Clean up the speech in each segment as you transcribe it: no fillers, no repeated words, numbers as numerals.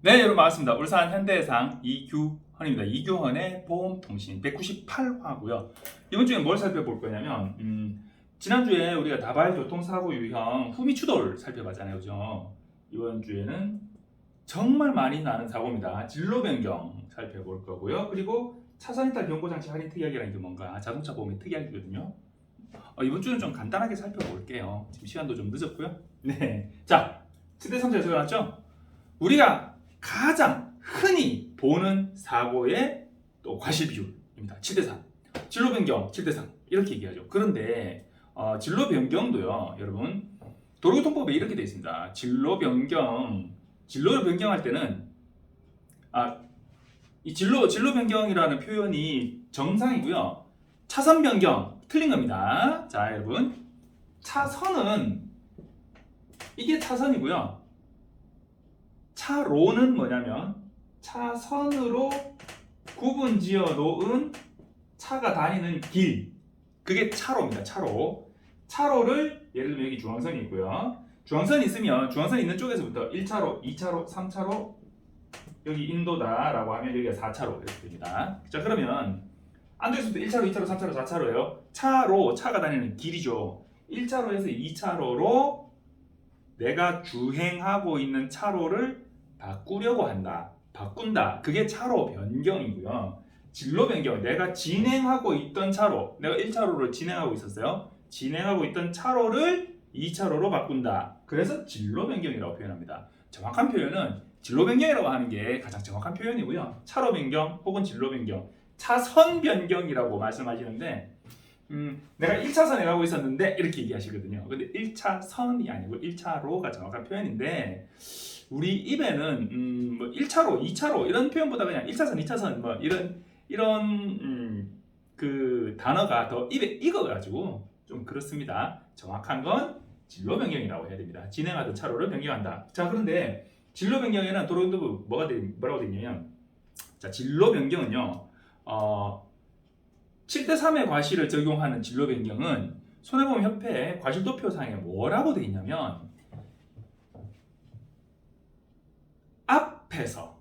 네, 여러분 반갑습니다. 울산 현대해상 이규헌입니다. 이규헌의 보험통신 198화고요. 이번 주에 뭘 살펴볼 거냐면 지난주에 우리가 다발 교통사고 유형 후미 추돌 살펴봤잖아요. 그죠? 이번 주에는 정말 많이 나는 사고입니다. 진로 변경 살펴볼 거고요. 그리고 차선 이탈 경고 장치 할인 특약이라는 게 뭔가 자동차 보험의 특약이거든요. 이번 주는 좀 간단하게 살펴볼게요. 지금 시간도 좀 늦었고요. 네, 자, 7대3제가 적어놨죠? 우리가 가장 흔히 보는 사고의 또 과실 비율입니다. 7대3. 진로 변경 7대3 이렇게 얘기하죠. 그런데 진로 변경도요, 여러분 도로교통법에 이렇게 되어 있습니다. 진로를 변경할 때는 이 진로 변경이라는 표현이 정상이고요. 차선 변경 틀린 겁니다. 자, 여러분 차선은 이게 차선이고요. 차로는 뭐냐면 차선으로 구분 지어 놓은 차가 다니는 길, 그게 차로입니다. 차로를 예를 들면 여기 중앙선이 있고요. 중앙선이 있으면 중앙선 있는 쪽에서부터 1차로, 2차로, 3차로 여기 인도다라고 하면 여기가 4차로 이렇게 됩니다. 자, 그러면 안쪽에서부터 1차로, 2차로, 3차로, 4차로예요. 차가 다니는 길이죠. 1차로에서 2차로로 내가 주행하고 있는 차로를 바꾸려고 한다. 바꾼다. 그게 차로 변경이고요. 진로 변경. 내가 진행하고 있던 차로, 내가 1차로를 진행하고 있었어요. 진행하고 있던 차로를 2차로로 바꾼다. 그래서 진로 변경이라고 표현합니다. 정확한 표현은 진로 변경이라고 하는 게 가장 정확한 표현이고요. 차로 변경 혹은 진로 변경, 차선 변경이라고 말씀하시는데 내가 1차선에 가고 있었는데 이렇게 얘기하시거든요. 근데 1차선이 아니고 1차로가 정확한 표현인데 우리 입에는 뭐 1차로, 2차로 이런 표현보다 그냥 1차선, 2차선 뭐 이런 그 단어가 더 입에 익어가지고 좀 그렇습니다. 정확한 건 진로 변경이라고 해야 됩니다. 진행하던 차로를 변경한다. 자, 그런데 진로 변경에는 도로교통부 뭐라고 되어 있냐면, 자, 진로 변경은요. 7대3의 과실을 적용하는 진로 변경은 손해보험협회 과실도표상에 뭐라고 되어 있냐면, 앞에서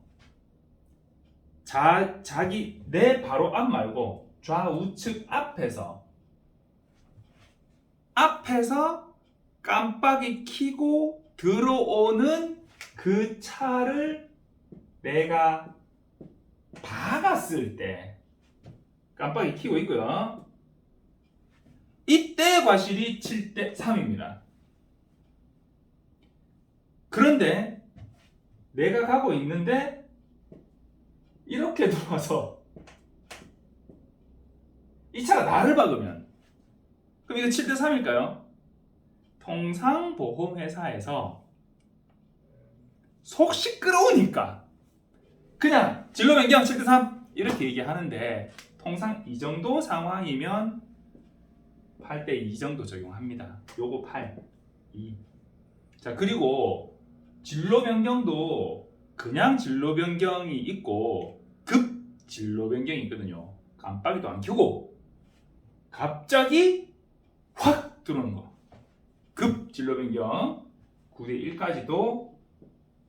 자기 내 바로 앞 말고 좌우측 앞에서 깜빡이 켜고 들어오는 그 차를 내가 박았을 때, 깜빡이 켜고 있고요. 이때 과실이 7대3입니다. 그런데 내가 가고 있는데 이렇게 들어와서 이 차가 나를 박으면, 그럼 이거 7대3일까요? 통상보험회사에서 속 시끄러우니까 그냥 진로 변경 7대3 이렇게 얘기하는데, 통상 이 정도 상황이면 8대2 정도 적용합니다. 요거 8, 2. 자, 그리고 진로 변경도 그냥 진로 변경이 있고 급 진로 변경이 있거든요. 깜빡이도 안 켜고 갑자기 확 들어오는 거. 급 진로 변경 9대1까지도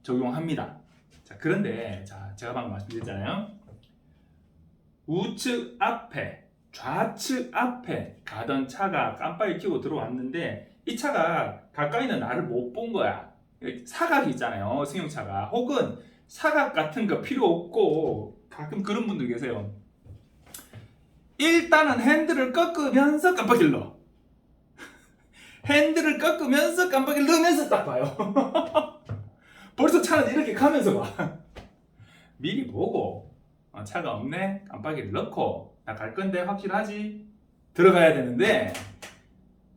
적용합니다. 자, 그런데 제가 방금 말씀드렸잖아요. 우측 앞에, 좌측 앞에 가던 차가 깜빡이 켜고 들어왔는데 이 차가 가까이는 나를 못 본 거야. 사각이 있잖아요, 승용차가. 혹은 사각 같은 거 필요 없고, 가끔 그런 분들 계세요. 일단은 핸들을 꺾으면서 깜빡이를 넣어. 핸들을 꺾으면서 깜빡이를 넣으면서 딱 봐요. 벌써 차는 이렇게 가면서 봐. 미리 보고 차가 없네, 깜빡이를 넣고 나 갈 건데 확실하지? 들어가야 되는데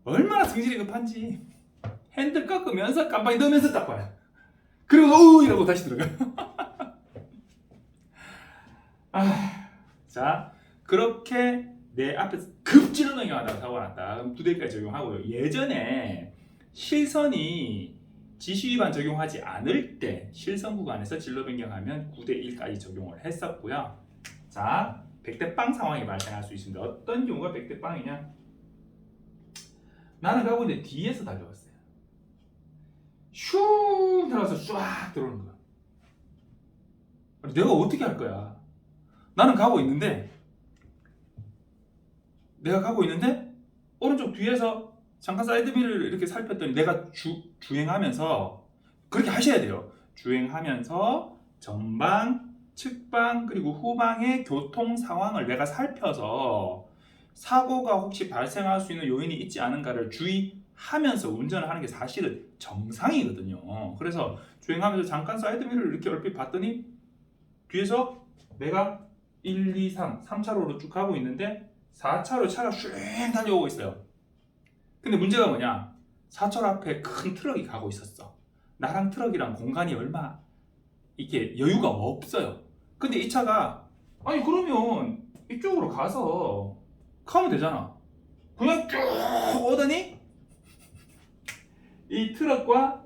얼마나 성질이 급한지 핸들 꺾으면서 깜빡이 넣으면서 딱 봐요. 그리고 이러고 다시 들어가. 자, 그렇게 내 앞에서 급진로 변경하다가 사고가 났다. 그럼 9대까지 적용하고요. 예전에 실선이 지시 위반 적용하지 않을 때 실선 구간에서 진로 변경하면 9대1까지 적용을 했었고요. 자, 100대 빵 상황이 발생할 수 있습니다. 어떤 경우가 100대 빵이냐? 나는 가고 있는데 뒤에서 달려왔어요. 슝 들어가서 쫙 들어오는 거야. 내가 어떻게 할 거야? 나는 가고 있는데 내가 가고 있는데 오른쪽 뒤에서 잠깐 사이드미러를 이렇게 살폈더니 내가 주행하면서 그렇게 하셔야 돼요. 주행하면서 전방, 측방 그리고 후방의 교통 상황을 내가 살펴서 사고가 혹시 발생할 수 있는 요인이 있지 않은가를 주의하면서 운전을 하는 게 사실은 정상이거든요. 그래서 주행하면서 잠깐 사이드미러를 이렇게 얼핏 봤더니 뒤에서 내가 1, 2, 3차로로 쭉 가고 있는데 4차로 차가 슉 달려오고 있어요. 근데 문제가 뭐냐? 4차로 앞에 큰 트럭이 가고 있었어. 나랑 트럭이랑 공간이 얼마 이게 여유가 없어요. 근데 이 차가 아니 그러면 이쪽으로 가서 가면 되잖아. 그냥 쭉 오더니 이 트럭과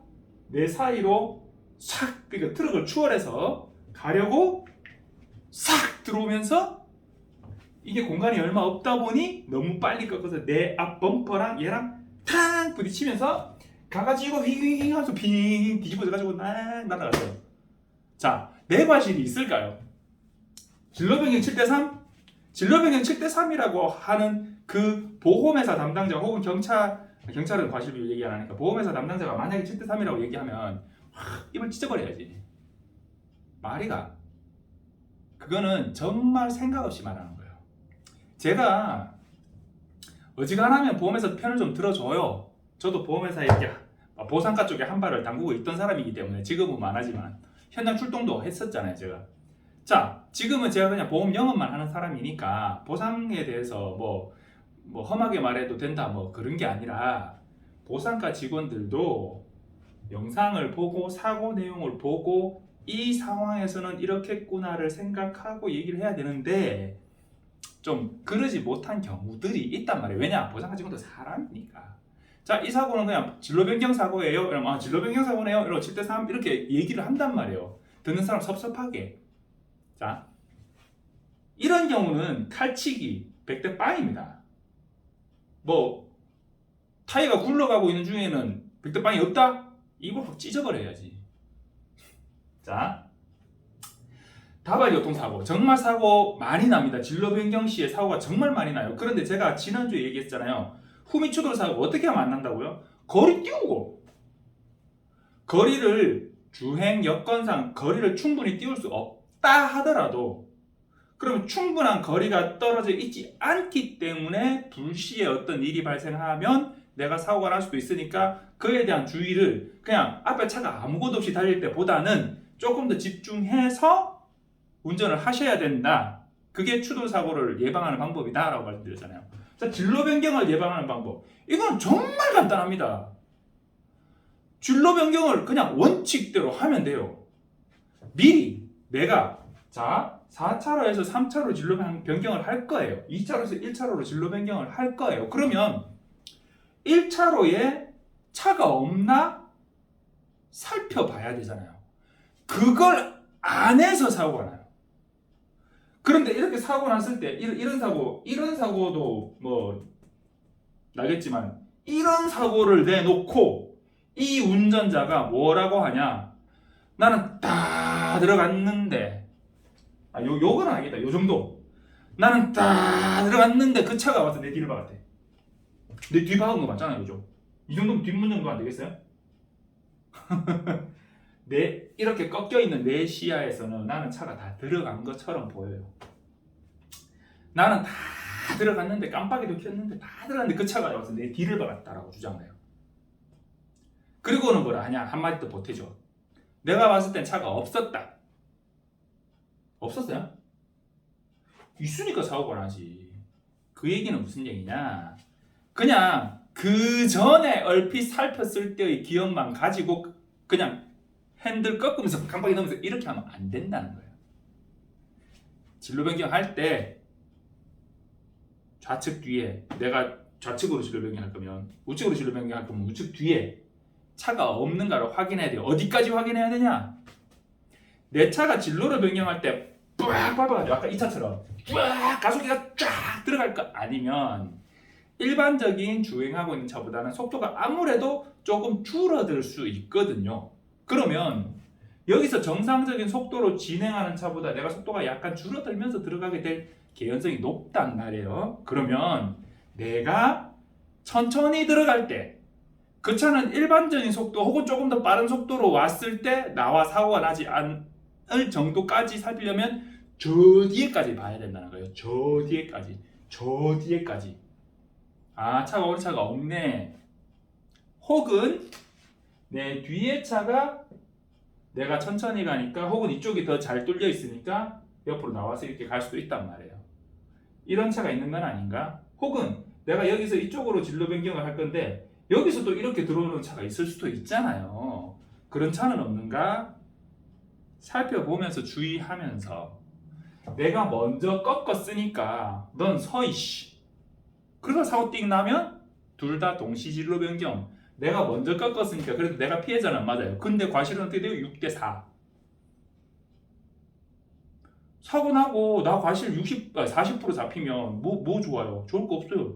내 사이로 싹 그러니까 트럭을 추월해서 가려고 싹 들어오면서 이게 공간이 얼마 없다 보니 너무 빨리 꺾어서 내 앞 범퍼랑 얘랑 탕 부딪히면서 가가지고 휘휘 하면서 빙 뒤집어져가지고 날아갔어요. 자, 내 과실이 있을까요? 진로변경 7대3? 진로변경 7대3이라고 하는 그 보험회사 담당자 혹은 경찰은 과실비 얘기 안 하니까 보험회사 담당자가 만약에 7대3이라고 얘기하면 입을 찢어버려야지. 말이가 그거는 정말 생각 없이 말하는 거예요. 제가 어지간하면 보험회사 편을 좀 들어줘요. 저도 보험회사에 보상가 쪽에 한 발을 담그고 있던 사람이기 때문에 지금은 안 하지만 현장 출동도 했었잖아요 제가. 자, 지금은 제가 그냥 보험 영업만 하는 사람이니까 보상에 대해서 뭐 험하게 말해도 된다 뭐 그런 게 아니라 보상가 직원들도 영상을 보고 사고 내용을 보고 이 상황에서는 이렇겠구나를 생각하고 얘기를 해야 되는데 좀 그러지 못한 경우들이 있단 말이에요. 왜냐? 보상가 직원도 사람이니까. 자, 이 사고는 그냥 진로 변경 사고예요. 이러면 진로 변경 사고네요. 이러고 7대3 이렇게 얘기를 한단 말이에요. 듣는 사람 섭섭하게. 자, 이런 경우는 칼치기 100대 빵입니다. 뭐 타이어가 굴러가고 있는 중에는 100대 빵이 없다? 입을 확 찢어버려야지. 자, 다발 교통사고 정말 사고 많이 납니다. 진로 변경 시에 사고가 정말 많이 나요. 그런데 제가 지난주에 얘기했잖아요. 후미추돌 사고 어떻게 하면 안 난다고요? 거리 띄우고 거리를 주행 여건상 거리를 충분히 띄울 수 없다 하더라도 그러면 충분한 거리가 떨어져 있지 않기 때문에 불시에 어떤 일이 발생하면 내가 사고가 날 수도 있으니까 그에 대한 주의를 그냥 앞에 차가 아무것도 없이 달릴 때보다는 조금 더 집중해서 운전을 하셔야 된다. 그게 추돌 사고를 예방하는 방법이다 라고 말씀드렸잖아요. 자, 진로 변경을 예방하는 방법. 이건 정말 간단합니다. 진로 변경을 그냥 원칙대로 하면 돼요. 미리 내가 자 4차로에서 3차로 진로 변경을 할 거예요. 2차로에서 1차로로 진로 변경을 할 거예요. 그러면 1차로에 차가 없나 살펴봐야 되잖아요. 그걸 안 해서 사고가 나요. 그런데 이렇게 사고 났을 때 이런 사고도 뭐 나겠지만 이런 사고를 내놓고 이 운전자가 뭐라고 하냐? 나는 다 들어갔는데 요건 아니겠다. 요 정도. 나는 다 들어갔는데 그 차가 와서 내 뒤를 박았대. 내 뒤 박은 거 맞잖아요, 그죠? 이 정도면 뒷문 정도 안 되겠어요? 이렇게 꺾여 있는 내 시야에서는 나는 차가 다 들어간 것처럼 보여요. 나는 다 들어갔는데 깜빡이도 켰는데 다 들어갔는데 그 차가 와서 내 뒤를 박았다라고 주장을 해요. 그리고는 뭐라 하냐? 한마디 더 보태죠. 내가 봤을 땐 차가 없었다. 없었어요? 있으니까 사고가 나지. 그 얘기는 무슨 얘기냐? 그냥 그 전에 얼핏 살폈을 때의 기억만 가지고 그냥 핸들 꺾으면서 깜빡이 넣으면서 이렇게 하면 안 된다는 거예요. 진로 변경할 때 좌측 뒤에 내가 좌측으로 진로 변경할 거면 우측으로 진로 변경할 거면 우측 뒤에 차가 없는가를 확인해야 돼요. 어디까지 확인해야 되냐? 내 차가 진로를 변경할 때 빡 밟아가지고 아까 이 차처럼 쫙 가속기가 쫙 들어갈 거 아니면 일반적인 주행하고 있는 차보다는 속도가 아무래도 조금 줄어들 수 있거든요. 그러면 여기서 정상적인 속도로 진행하는 차보다 내가 속도가 약간 줄어들면서 들어가게 될 개연성이 높단 말이에요. 그러면 내가 천천히 들어갈 때 그 차는 일반적인 속도 혹은 조금 더 빠른 속도로 왔을 때 나와 사고가 나지 않을 정도까지 살피려면 저 뒤에까지 봐야 된다는 거예요. 저 뒤에까지. 아, 차가 오는 차가 없네. 혹은 내 뒤에 차가 내가 천천히 가니까 혹은 이쪽이 더 잘 뚫려 있으니까 옆으로 나와서 이렇게 갈 수도 있단 말이에요. 이런 차가 있는 건 아닌가? 혹은 내가 여기서 이쪽으로 진로 변경을 할 건데 여기서 또 이렇게 들어오는 차가 있을 수도 있잖아요. 그런 차는 없는가? 살펴보면서 주의하면서 내가 먼저 꺾었으니까 넌 서이씨. 그러다 사고 띵 나면 둘 다 동시 진로 변경. 내가 먼저 꺾었으니까 그래도 내가 피해자는 맞아요. 근데 과실은 어떻게 돼요? 6대4. 사고 나고 나 과실 40% 잡히면 뭐 좋아요? 좋을 거 없어요.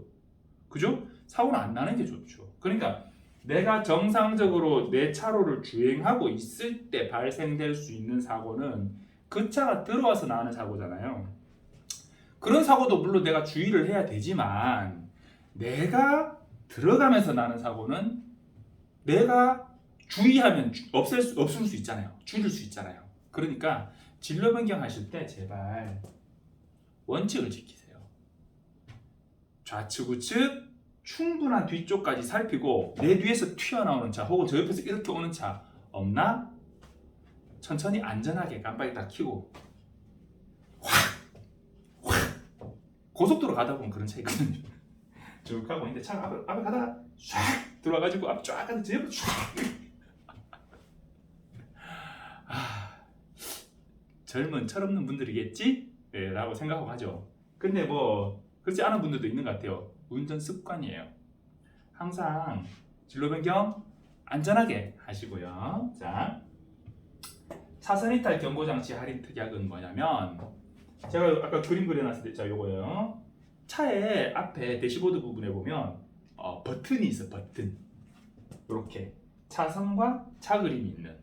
그죠? 사고는 안 나는 게 좋죠. 그러니까 내가 정상적으로 내 차로를 주행하고 있을 때 발생될 수 있는 사고는 그 차가 들어와서 나는 사고잖아요. 그런 사고도 물론 내가 주의를 해야 되지만 내가 들어가면서 나는 사고는 내가 주의하면 없을 수 있잖아요. 줄일 수 있잖아요. 그러니까 진로 변경하실 때 제발 원칙을 지키세요. 좌측 우측 충분한 뒤쪽까지 살피고 내 뒤에서 튀어나오는 차 혹은 저 옆에서 이렇게 오는 차 없나? 천천히 안전하게 깜빡이 딱 켜고 확 고속도로 가다 보면 그런 차 있거든요. 쭉 가고 있는데 차가 앞에 가다가 쫙 들어와가지고 앞 쫙 가서 제 옆으로 쫙 젊은 철없는 분들이겠지? 네, 라고 생각하고 하죠. 근데 뭐 그렇지 않은 분들도 있는 것 같아요. 운전 습관이에요. 항상 진로 변경 안전하게 하시고요. 자, 차선 이탈 경고 장치 할인 특약은 뭐냐면 제가 아까 그림 그려놨을 때 자 요거요. 차의 앞에 대시보드 부분에 보면 버튼이 있어. 버튼. 이렇게 차선과 차 그림이 있는.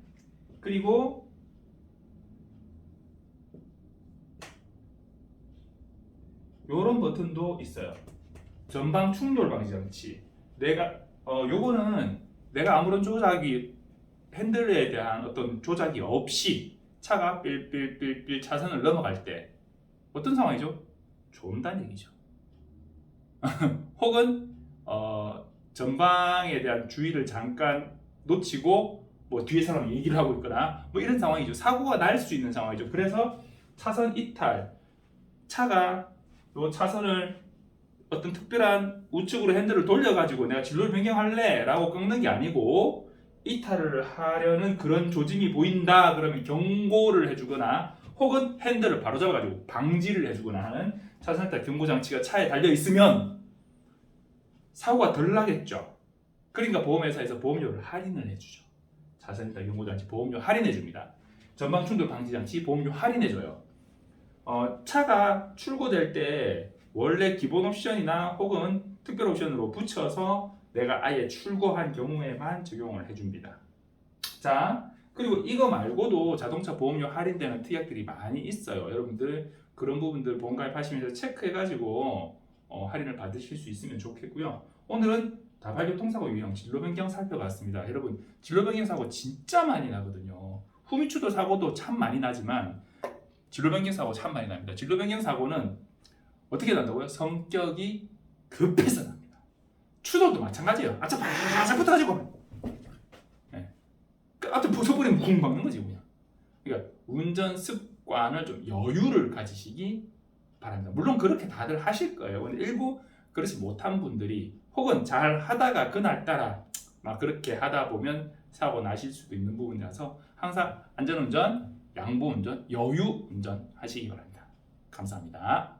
그리고 요런 버튼도 있어요. 전방 충돌 방지 장치. 요거는 내가 아무런 조작이 핸들에 대한 어떤 조작이 없이 차가 삘삘삘삘 차선을 넘어갈 때 어떤 상황이죠? 좋은다는 얘기죠. 혹은 전방에 대한 주의를 잠깐 놓치고 뭐 뒤에 사람 얘기를 하고 있거나 뭐 이런 상황이죠. 사고가 날 수 있는 상황이죠. 그래서 차선 이탈, 차가 요 차선을 어떤 특별한 우측으로 핸들을 돌려가지고 내가 진로를 변경할래 라고 꺾는 게 아니고 이탈을 하려는 그런 조짐이 보인다 그러면 경고를 해주거나 혹은 핸들을 바로 잡아가지고 방지를 해주거나 하는 차선 이탈 경고 장치가 차에 달려 있으면 사고가 덜 나겠죠. 그러니까 보험회사에서 보험료를 할인을 해주죠. 차선 이탈 경고 장치 보험료 할인해 줍니다. 전방 충돌 방지 장치 보험료 할인해 줘요. 차가 출고될 때 원래 기본 옵션이나 혹은 특별 옵션으로 붙여서 내가 아예 출고한 경우에만 적용을 해줍니다. 자, 그리고 이거 말고도 자동차 보험료 할인되는 특약들이 많이 있어요. 여러분들 그런 부분들 보험가입하시면서 체크해가지고 할인을 받으실 수 있으면 좋겠고요. 오늘은 다발교통사고 유형 진로 변경 살펴봤습니다. 여러분 진로 변경 사고 진짜 많이 나거든요. 후미추돌 사고도 참 많이 나지만 진로 변경 사고 참 많이 납니다. 진로 변경 사고는 어떻게 난다고요? 성격이 급해서 납니다. 추돌도 마찬가지예요. 아차 붙어가지고 아무튼 벗어버리면 쿵 박는 거지 그냥. 그러니까 운전 습관을 좀 여유를 가지시기 바랍니다. 물론 그렇게 다들 하실 거예요. 근데 일부 그렇지 못한 분들이 혹은 잘 하다가 그날따라 막 그렇게 하다 보면 사고 나실 수도 있는 부분이라서 항상 안전운전, 양보운전, 여유운전 하시기 바랍니다. 감사합니다.